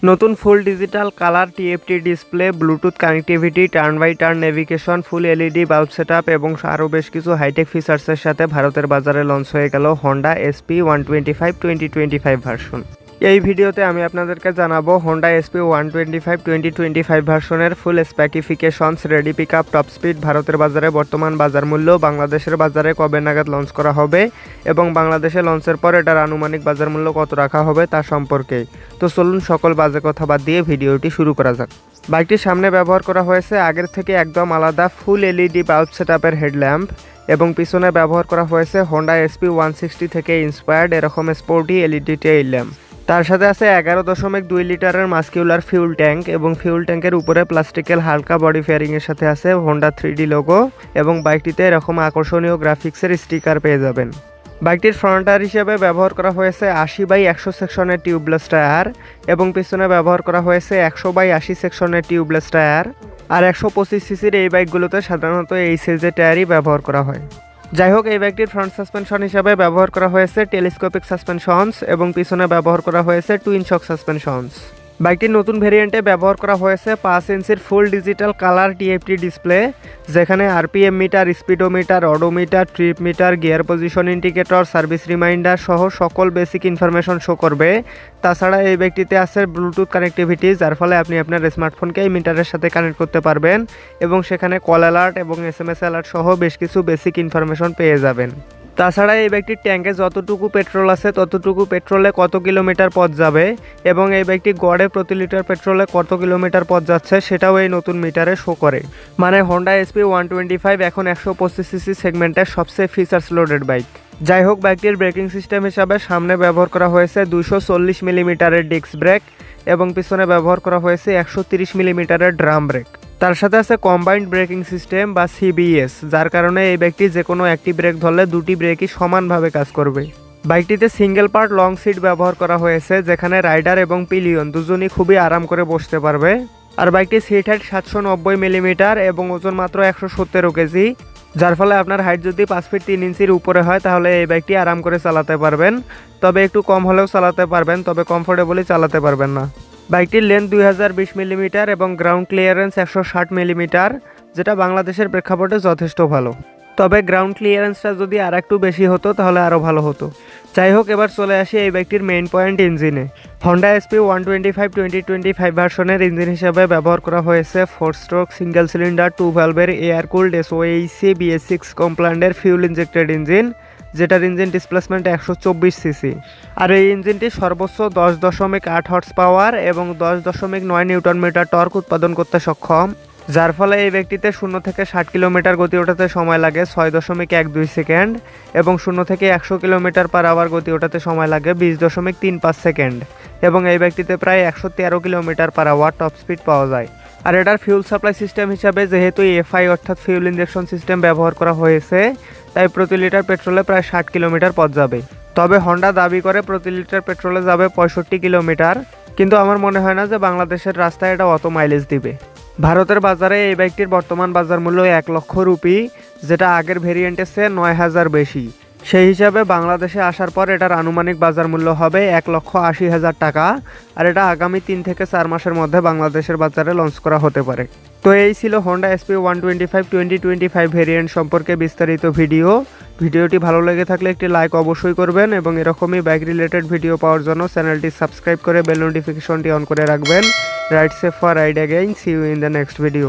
নতুন full digital colour TFT display, bluetooth connectivity, turn by turn navigation, full LED bulb setup এবং আরও বেশ কিছু হাইটেক ফিচার্সের সাথে ভারতের বাজারে লঞ্চ হয়ে গেল হন্ডা এসপি 125 2025 ভার্সন। এই ভিডিওতে আমি আপনাদেরকে জানাবো হন্ডা এসপি 125 2025 ভার্সনের full specifications, ready pick up, top speed, ভারতের বাজারে বর্তমান বাজার মূল্য, বাংলাদেশের বাজারে কবে নাগাদ লঞ্চ করা হবে এবং বাংলাদেশে লঞ্চের পর এটার আনুমানিক বাজার মূল্য কত রাখা হবে তা সম্পর্কে। তো চলুন সকল বাজে কথা বাদ দিয়ে ভিডিওটি শুরু করা যাক। বাইকটির সামনে ব্যবহার করা হয়েছে আগের থেকে একদম আলাদা ফুল এলইডি বাল্ব সেটআপের হেডল্যাম্প এবং পিছনে ব্যবহার করা হয়েছে হন্ডা এসপি 160 থেকে ইন্সপায়ার্ড এরকম স্পোর্টি এলইডি টেইল ল্যাম্প। তার সাথে আছে 11.2 লিটারের মাস্কিউলার ফিউল ট্যাঙ্ক এবং ফিউল ট্যাঙ্কের উপরে প্লাস্টিকের হালকা বডি ফেয়ারিংয়ের সাথে আছে হন্ডা 3D লোগো এবং বাইকটিতে এরকম আকর্ষণীয় গ্রাফিক্সের স্টিকার পেয়ে যাবেন। বাইকটির ফ্রন্ট টায়ার হিসেবে ব্যবহার করা হয়েছে 80/100 সেকশনের টিউবলেস টায়ার এবং পিছনে ব্যবহার করা হয়েছে 100/80 সেকশনের টিউবলেস টায়ার। আর 125 সিসির এই বাইকগুলোতে সাধারণত এই সাইজের টায়ারই ব্যবহার করা হয়। যাই হোক, এই বাইকটির ফ্রন্ট সাসপেনশন হিসাবে ব্যবহার করা হয়েছে টেলিস্কোপিক সাসপেনশনস এবং পিছনে ব্যবহার করা হয়েছে টুইন শক সাসপেনশনস। বাইকটির নতুন ভেরিয়েন্টে ব্যবহার করা হয়েছে 5 ইঞ্চির full digital colour TFT display, যেখানে RPM meter, speedometer, odometer, trip meter, gear position indicator, service reminder সহ সকল বেসিক ইনফরমেশন শো করবে। তাছাড়া এই বাইকটিতে আছে ব্লুটুথ কানেক্টিভিটি, যার ফলে আপনি আপনার স্মার্টফোনকে এই মিটারের সাথে কানেক্ট করতে পারবেন এবং সেখানে কল অ্যালার্ট এবং এসএমএস অ্যালার্ট সহ বেশ কিছু বেসিক ইনফরমেশন পেয়ে যাবেন। তাছাড়া এই বাইকটির ট্যাঙ্কে যতটুকু পেট্রোল আছে ততটুকু পেট্রোলে কত কিলোমিটার পথ যাবে এবং এই বাইকটি গড়ে প্রতি লিটার পেট্রোলে কত কিলোমিটার পথ যাচ্ছে সেটাও এই নতুন মিটারে শো করে। মানে হন্ডা এসপি 125 এখন 125 সিসি সেগমেন্টের সবচেয়ে ফিচার্স লোডেড বাইক। যাই হোক, বাইকটির ব্রেকিং সিস্টেম হিসাবে সামনে ব্যবহার করা হয়েছে 240 মিলিমিটারের ডিস্ক ব্রেক এবং পিছনে ব্যবহার করা হয়েছে 130 মিলিমিটারের ড্রাম ব্রেক। তার সাথে আছে কম্বাইন্ড ব্রেকিং সিস্টেম বা সিবিএস, যার কারণে এই বাইকটি যে কোনো একটি ব্রেক ধরলে দুটি ব্রেকই সমানভাবে কাজ করবে। বাইকটিতে সিঙ্গেল পার্ট লং সিট ব্যবহার করা হয়েছে, যেখানে রাইডার এবং পিলিয়ন দুজনই খুবই আরাম করে বসতে পারবে। আর বাইকটির সিট হাইট 790 মিলিমিটার এবং ওজন মাত্র 117 কেজি, যার ফলে আপনার হাইট যদি 5 ফিট 3 ইঞ্চির উপরে হয় তাহলে এই বাইকটি আরাম করে চালাতে পারবেন। তবে একটু কম হলেও চালাতে পারবেন, তবে কমফোর্টেবলি চালাতে পারবেন না। বাইকটির লেন্থ 2020 মিলিমিটার এবং গ্রাউন্ড ক্লিয়ারেন্স 160 মিলিমিটার, যেটা বাংলাদেশের প্রেক্ষাপটে যথেষ্ট ভালো। তবে গ্রাউন্ড ক্লিয়ারেন্সটা যদি আর একটু বেশি হতো তাহলে আরও ভালো হতো। যাই হোক, এবার চলে আসি এই বাইকটির মেইন পয়েন্ট, ইঞ্জিনে। হন্ডা এসপি 125 2025 ভার্সনের ইঞ্জিন হিসেবে ব্যবহার করা হয়েছে 4 স্ট্রোক সিঙ্গেল সিলিন্ডার 2 ভ্যালভের এয়ার কুলড SOEC BS6 কমপ্লায়েন্টের ফিউল ইনজেক্টেড ইঞ্জিন, যেটার ইঞ্জিন ডিসপ্লেসমেন্ট 124 সিসি। আর এই ইঞ্জিনটি সর্বোচ্চ 10.8 হর্স পাওয়ার এবং 10.9 নিউটন মিটার টর্ক উৎপাদন করতে সক্ষম, যার ফলে এই ব্যক্তিতে 0 থেকে 60 কিলোমিটার গতি ওঠাতে সময় লাগে 6.12 সেকেন্ড এবং 0 থেকে 100 কিলোমিটার পার আওয়ার গতি ওঠাতে সময় লাগে 20.35 সেকেন্ড এবং এই ব্যক্তিতে প্রায় 113 kilometre per hour top speed পাওয়া যায়। আর এটার ফিউল সাপ্লাই সিস্টেম হিসাবে যেহেতু এফআই অর্থাৎ ফিউল ইনজেকশন সিস্টেম ব্যবহার করা হয়েছে, তাই প্রতি লিটার পেট্রোলে প্রায় 60 কিলোমিটার পথ যাবে। তবে হন্ডা দাবি করে প্রতি লিটার পেট্রোলে যাবে 65 কিলোমিটার, কিন্তু আমার মনে হয় না যে বাংলাদেশের রাস্তায় এটা অত মাইলেজ দিবে। ভারতের বাজারে এই বাইকটির বর্তমান বাজার মূল্য 1 লক্ষ রুপি, যেটা আগের ভেরিয়েন্টের চেয়ে 9,000 বেশি। সেই হিসাবে বাংলাদেশে আসার পর এটার আনুমানিক বাজার মূল্য হবে 1,80,000 টাকা। আর এটা আগামী 3 থেকে 4 মাসের মধ্যে বাংলাদেশের বাজারে লঞ্চ করা হতে পারে। তো এই ছিল হন্ডা এসপি 125 2025 ভেরিয়েন্ট সম্পর্কে বিস্তারিত ভিডিওটি ভালো লেগে থাকলে একটি লাইক অবশ্যই করবেন এবং এরকমই বাইক রিলেটেড ভিডিও পাওয়ার জন্য চ্যানেলটি সাবস্ক্রাইব করে বেল নোটিফিকেশনটি অন করে রাখবেন। Ride safe for ride again, see you in the next video.